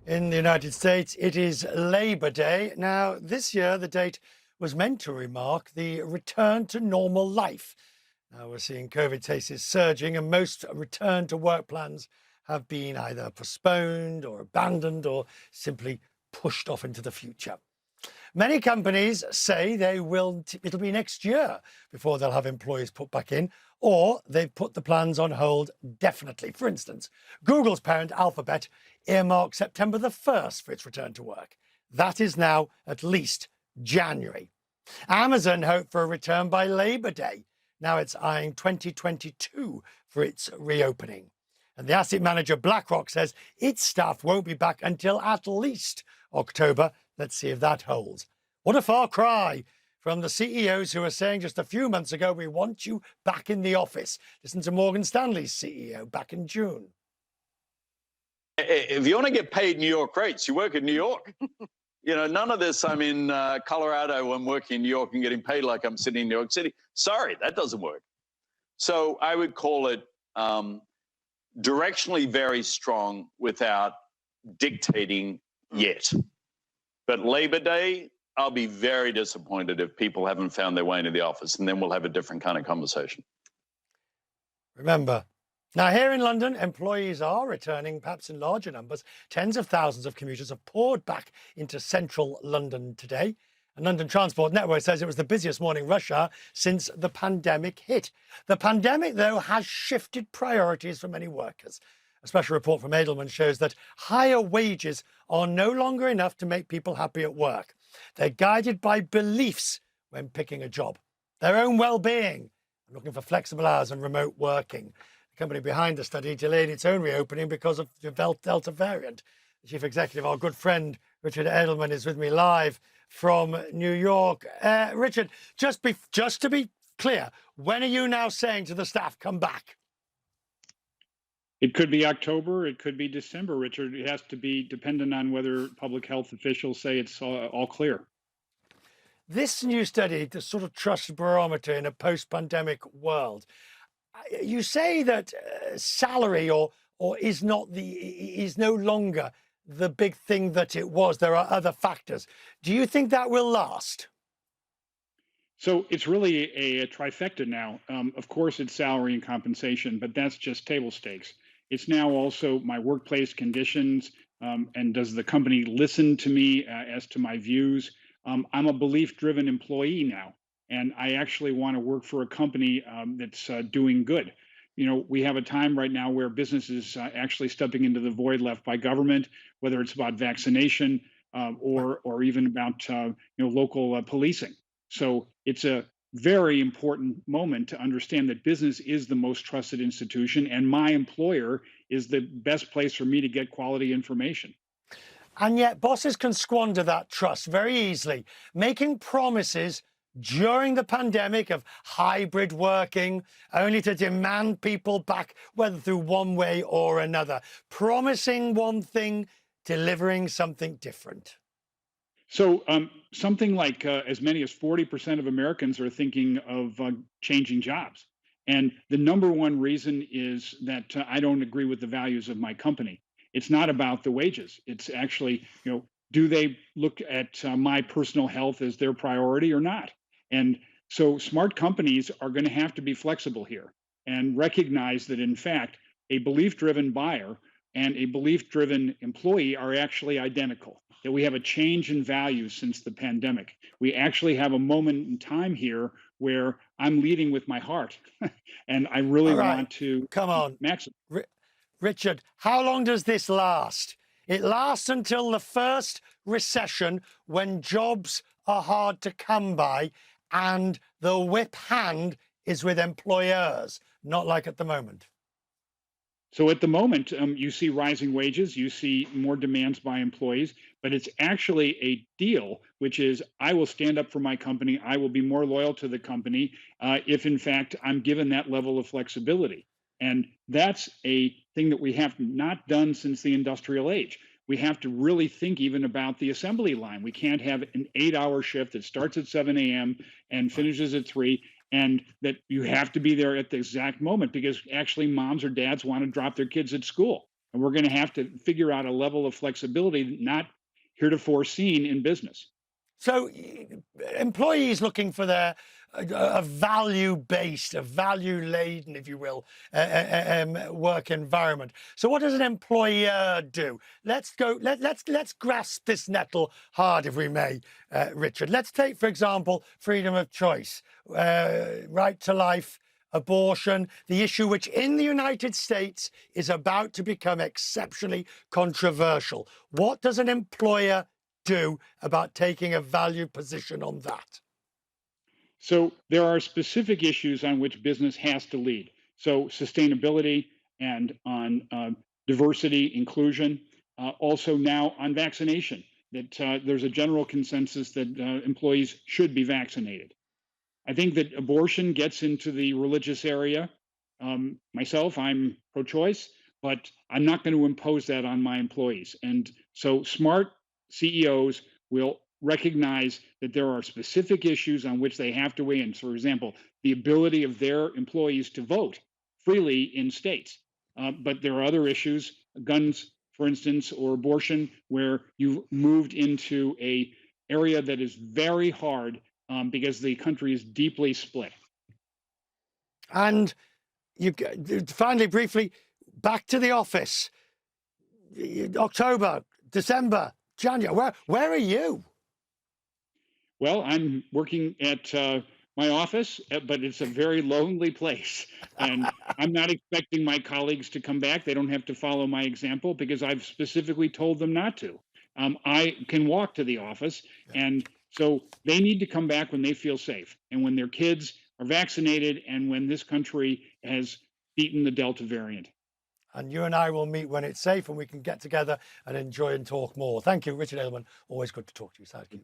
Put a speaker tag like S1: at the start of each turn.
S1: In the United States, it is Labor Day. Now, this year, the date was meant to remark the return to normal life. Now, we're seeing COVID cases surging, and most return to work plans have been either postponed or abandoned or simply pushed off into the future. Many companies say it'll be next year before they'll have employees put back in, or they've put the plans on hold definitely. For instance, Google's parent Alphabet earmarked September the 1st for its return to work. That is now at least January. Amazon hoped for a return by Labor Day. Now it's eyeing 2022 for its reopening. And the asset manager BlackRock says its staff won't be back until at least October. Let's see if that holds. What a far cry from the CEOs who were saying just a few months ago, we want you back in the office. Listen to Morgan Stanley's CEO back in June.
S2: If you want to get paid New York rates, you work in New York. None of this, I'm in Colorado, I'm working in New York and getting paid like I'm sitting in New York City. Sorry, that doesn't work. So I would call it directionally very strong without dictating yet. But Labor Day, I'll be very disappointed if people haven't found their way into the office, and then we'll have a different kind of conversation.
S1: Remember, now here in London, employees are returning, perhaps in larger numbers. Tens of thousands of commuters have poured back into central London today. And London Transport Network says it was the busiest morning rush hour since the pandemic hit. The pandemic, though, has shifted priorities for many workers. A special report from Edelman shows that higher wages are no longer enough to make people happy at work. They're guided by beliefs when picking a job, their own well-being, and looking for flexible hours and remote working. The company behind the study delayed its own reopening because of the Delta variant. The chief executive, our good friend Richard Edelman, is with me live from New York. Richard, just to be clear, when are you now saying to the staff, come back?
S3: It could be October, it could be December, Richard. It has to be dependent on whether public health officials say it's all clear.
S1: This new study, the sort of trust barometer in a post-pandemic world, you say that salary or is no longer the big thing that it was. There are other factors. Do you think that will last?
S3: So it's really a trifecta now. Of course, it's salary and compensation, but that's just table stakes. It's now also my workplace conditions, and does the company listen to me as to my views? I'm a belief-driven employee now, and I actually want to work for a company that's doing good. We have a time right now where business is actually stepping into the void left by government, whether it's about vaccination or even about local policing. So it's a very important moment to understand that business is the most trusted institution, and my employer is the best place for me to get quality information.
S1: And yet bosses can squander that trust very easily, making promises during the pandemic of hybrid working, only to demand people back, whether through one way or another, promising one thing, delivering something different.
S3: So something like as many as 40% of Americans are thinking of changing jobs. And the number one reason is that I don't agree with the values of my company. It's not about the wages. It's actually, do they look at my personal health as their priority or not? And so smart companies are going to have to be flexible here and recognize that, in fact, a belief-driven buyer and a belief-driven employee are actually identical, that we have a change in values since the pandemic. We actually have a moment in time here where I'm leading with my heart, and I really want to
S1: come on, Richard, how long does this last? It lasts until the first recession, when jobs are hard to come by and the whip hand is with employers, not like at the moment.
S3: So at the moment, you see rising wages, you see more demands by employees, but it's actually a deal, which is I will stand up for my company. I will be more loyal to the company if, in fact, I'm given that level of flexibility. And that's a thing that we have not done since the industrial age. We have to really think even about the assembly line. We can't have an 8-hour shift that starts at 7 a.m. and finishes at 3. And that you have to be there at the exact moment, because actually moms or dads want to drop their kids at school. And And we're going to have to figure out a level of flexibility not heretofore seen in business.
S1: So employees looking for their a value-based, a value-laden, if you will, work environment. So what does an employer do? Let's go. Let's grasp this nettle hard, if we may, Richard. Let's take, for example, freedom of choice, right to life, abortion, the issue which in the United States is about to become exceptionally controversial. What does an employer do about taking a value position on that?
S3: So there are specific issues on which business has to lead. So sustainability and on diversity, inclusion, also now on vaccination. That there's a general consensus that employees should be vaccinated. I think that abortion gets into the religious area. Myself, I'm pro choice, but I'm not going to impose that on my employees. And so smart CEOs will recognize that there are specific issues on which they have to weigh in. For example, the ability of their employees to vote freely in states. But there are other issues, guns, for instance, or abortion, where you've moved into a area that is very hard because the country is deeply split.
S1: And you finally, briefly, back to the office. October, December, January. Where are you?
S3: Well, I'm working at my office, but it's a very lonely place. And I'm not expecting my colleagues to come back. They don't have to follow my example because I've specifically told them not to. I can walk to the office. And so they need to come back when they feel safe and when their kids are vaccinated and when this country has beaten the Delta variant.
S1: And you and I will meet when it's safe and we can get together and enjoy and talk more. Thank you, Richard Edelman. Always good to talk to you. Thank you.